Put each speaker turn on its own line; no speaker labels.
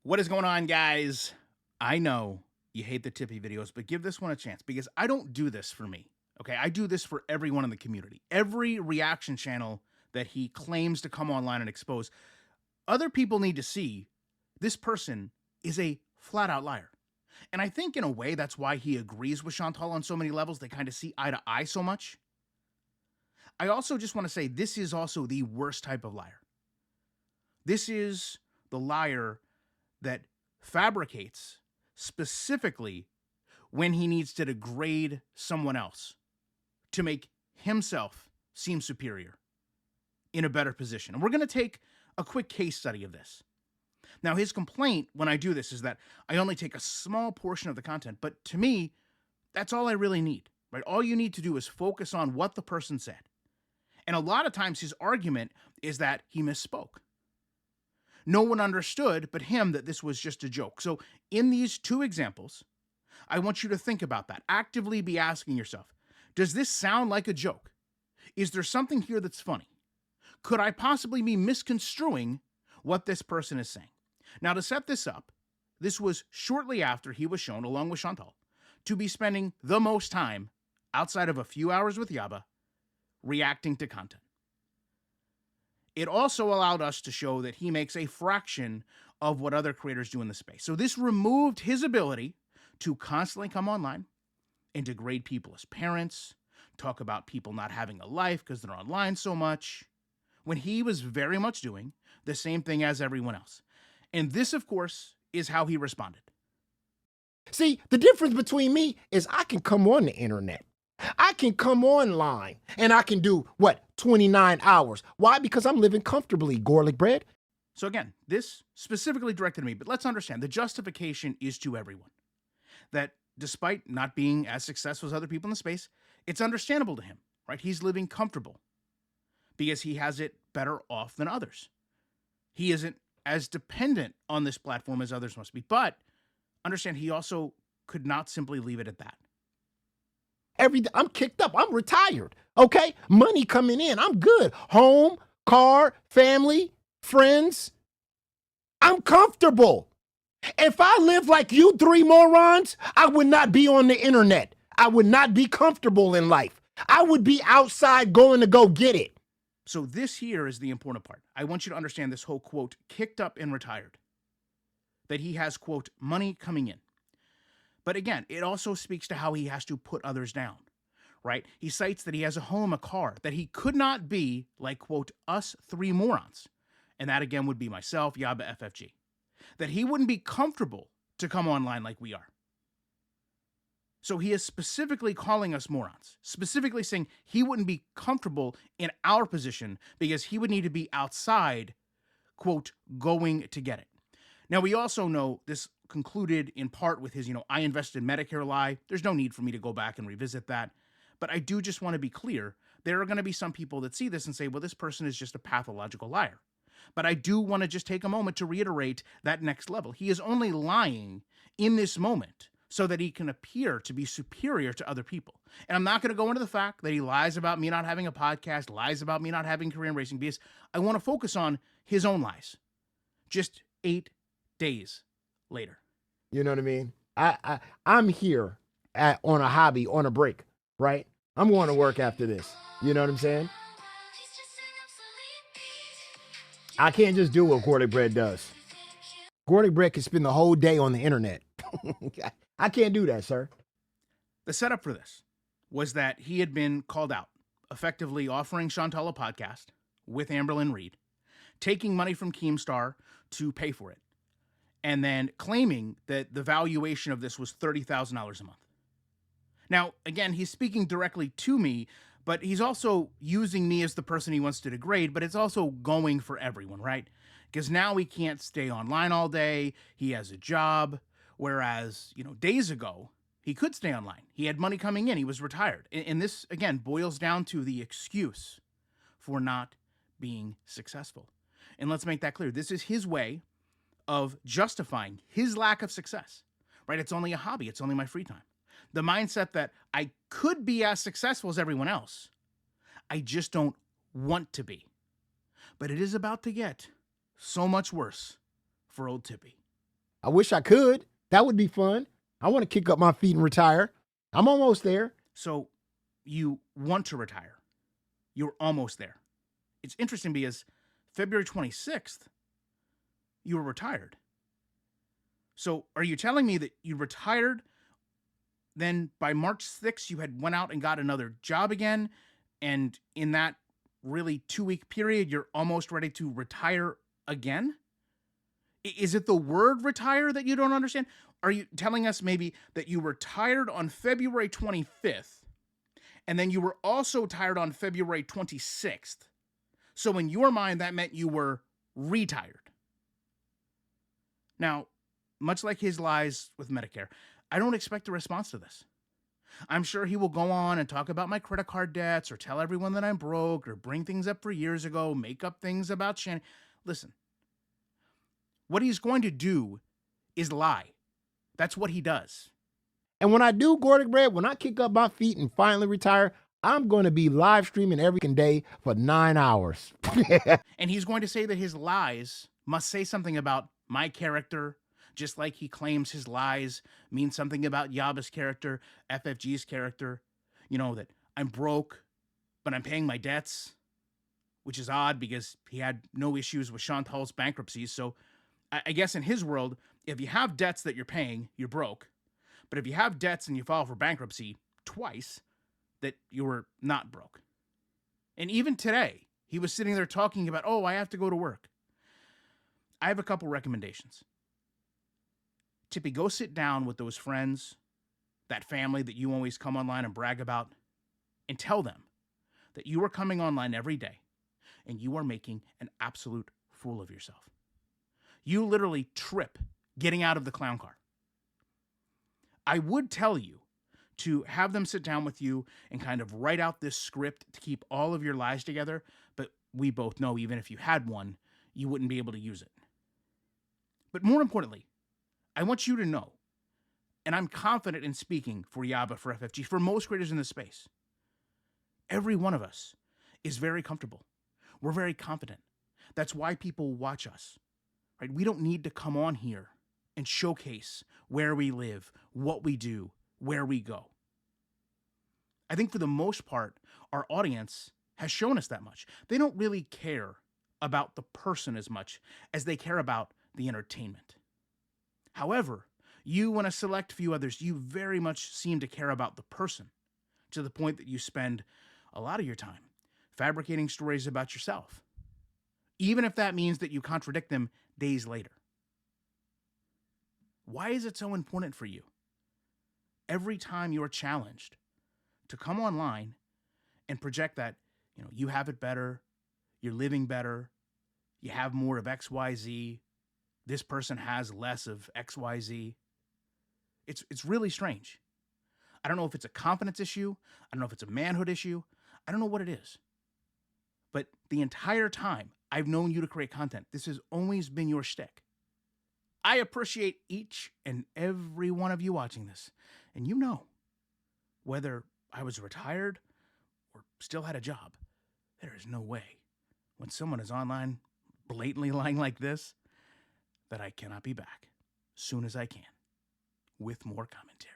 What is going on, guys? I know you hate the Tippy videos, but give this one a chance because I don't do this for me. Okay, I do this for everyone in the community. Every reaction channel that he claims to come online and expose, other people need to see this person is a flat out liar. And I think in a way that's why he agrees with Chantal on so many levels. They kind of see eye to eye so much. I also just want to say this is also the worst type of liar. This is the liar that fabricates specifically when he needs to degrade someone else to make himself seem superior in a better position. And we're going to take a quick case study of this. Now, his complaint when I do this is that I only take a small portion of the content, but to me, that's all I really need, right? All you need to do is focus on what the person said. And a lot of times his argument is that he misspoke. No one understood but him that this was just a joke. So in these two examples, I want you to think about that. Actively be asking yourself, does this sound like a joke? Is there something here that's funny? Could I possibly be misconstruing what this person is saying? Now, to set this up, this was shortly after he was shown, along with Chantal, to be spending the most time outside of a few hours with Yaba reacting to content. It also allowed us to show that he makes a fraction of what other creators do in the space. So this removed his ability to constantly come online and degrade people as parents, talk about people not having a life because they're online so much, when he was very much doing the same thing as everyone else. And this, of course, is how he responded.
See, the difference between me is I can come on the internet. I can come online and I can do, 29 hours. Why? Because I'm living comfortably, garlic bread.
So again, this specifically directed to me, but let's understand the justification is to everyone. That despite not being as successful as other people in the space, it's understandable to him, right? He's living comfortable because he has it better off than others. He isn't as dependent on this platform as others must be, but understand he also could not simply leave it at that.
Every day I'm kicked up. I'm retired. Okay. Money coming in. I'm good. Home, car, family, friends. I'm comfortable. If I live like you three morons, I would not be on the internet. I would not be comfortable in life. I would be outside going to go get it.
So this here is the important part. I want you to understand this whole quote, kicked up and retired. That he has, quote, money coming in. But again, it also speaks to how he has to put others down, right? He cites that he has a home, a car, that he could not be like, quote, us three morons. And that again would be myself, Yaba, FFG. That he wouldn't be comfortable to come online like we are. So he is specifically calling us morons, specifically saying he wouldn't be comfortable in our position because he would need to be outside, quote, going to get it. Now, we also know this concluded in part with his, I invested in Medicare lie. There's no need for me to go back and revisit that. But I do just want to be clear. There are going to be some people that see this and say, well, this person is just a pathological liar. But I do want to just take a moment to reiterate that next level. He is only lying in this moment so that he can appear to be superior to other people. And I'm not going to go into the fact that he lies about me not having a podcast, lies about me not having a career in racing, because I want to focus on his own lies. Just 8 days later.
You know what I mean? I'm here on a hobby, on a break, right? I'm going to work after this. You know what I'm saying? I can't just do what Garlic Bread does. Garlic Bread can spend the whole day on the internet. I can't do that, sir.
The setup for this was that he had been called out, effectively offering Chantal a podcast with Amberlynn Reed, taking money from Keemstar to pay for it, and then claiming that the valuation of this was $30,000 a month. Now, again, he's speaking directly to me, but he's also using me as the person he wants to degrade, but it's also going for everyone, right? Because now he can't stay online all day. He has a job, whereas, days ago, he could stay online. He had money coming in. He was retired. And this, again, boils down to the excuse for not being successful. And let's make that clear. This is his way of justifying his lack of success, right? It's only a hobby. It's only my free time. The mindset that I could be as successful as everyone else. I just don't want to be. But it is about to get so much worse for old Tippy.
I wish I could. That would be fun. I want to kick up my feet and retire. I'm almost there.
So you want to retire. You're almost there. It's interesting because February 26th, you were retired. So are you telling me that you retired, then by March 6th, you had went out and got another job again, and in that really 2-week period, you're almost ready to retire again? Is it the word retire that you don't understand? Are you telling us maybe that you retired on February 25th, and then you were also tired on February 26th? So in your mind, that meant you were retired. Now, much like his lies with Medicare, I don't expect a response to this. I'm sure he will go on and talk about my credit card debts or tell everyone that I'm broke or bring things up for years ago, make up things about Shannon. Listen, what he's going to do is lie. That's what he does.
And when I do, Gordon Bread, when I kick up my feet and finally retire, I'm going to be live streaming every day for 9 hours.
And he's going to say that his lies must say something about my character, just like he claims his lies mean something about Yaba's character, FFG's character. You know, that I'm broke, but I'm paying my debts, which is odd because he had no issues with Chantal's bankruptcy. So I guess in his world, if you have debts that you're paying, you're broke. But if you have debts and you file for bankruptcy twice, that you were not broke. And even today, he was sitting there talking about, oh, I have to go to work. I have a couple recommendations. Tippy, go sit down with those friends, that family that you always come online and brag about, and tell them that you are coming online every day and you are making an absolute fool of yourself. You literally trip getting out of the clown car. I would tell you to have them sit down with you and kind of write out this script to keep all of your lies together, but we both know even if you had one, you wouldn't be able to use it. But more importantly, I want you to know, and I'm confident in speaking for Yaba, for FFG, for most creators in this space, every one of us is very comfortable. We're very confident. That's why people watch us, right? We don't need to come on here and showcase where we live, what we do, where we go. I think for the most part, our audience has shown us that much. They don't really care about the person as much as they care about the entertainment. However, you and a select few others, you very much seem to care about the person, to the point that you spend a lot of your time fabricating stories about yourself, even if that means that you contradict them days later. Why is it so important for you, every time you are challenged, to come online and project that, you have it better, you're living better, you have more of XYZ, this person has less of XYZ? It's really strange. I don't know if it's a confidence issue. I don't know if it's a manhood issue. I don't know what it is. But the entire time I've known you to create content, this has always been your shtick. I appreciate each and every one of you watching this. And whether I was retired or still had a job, there is no way when someone is online blatantly lying like this that I cannot be back soon as I can with more commentary.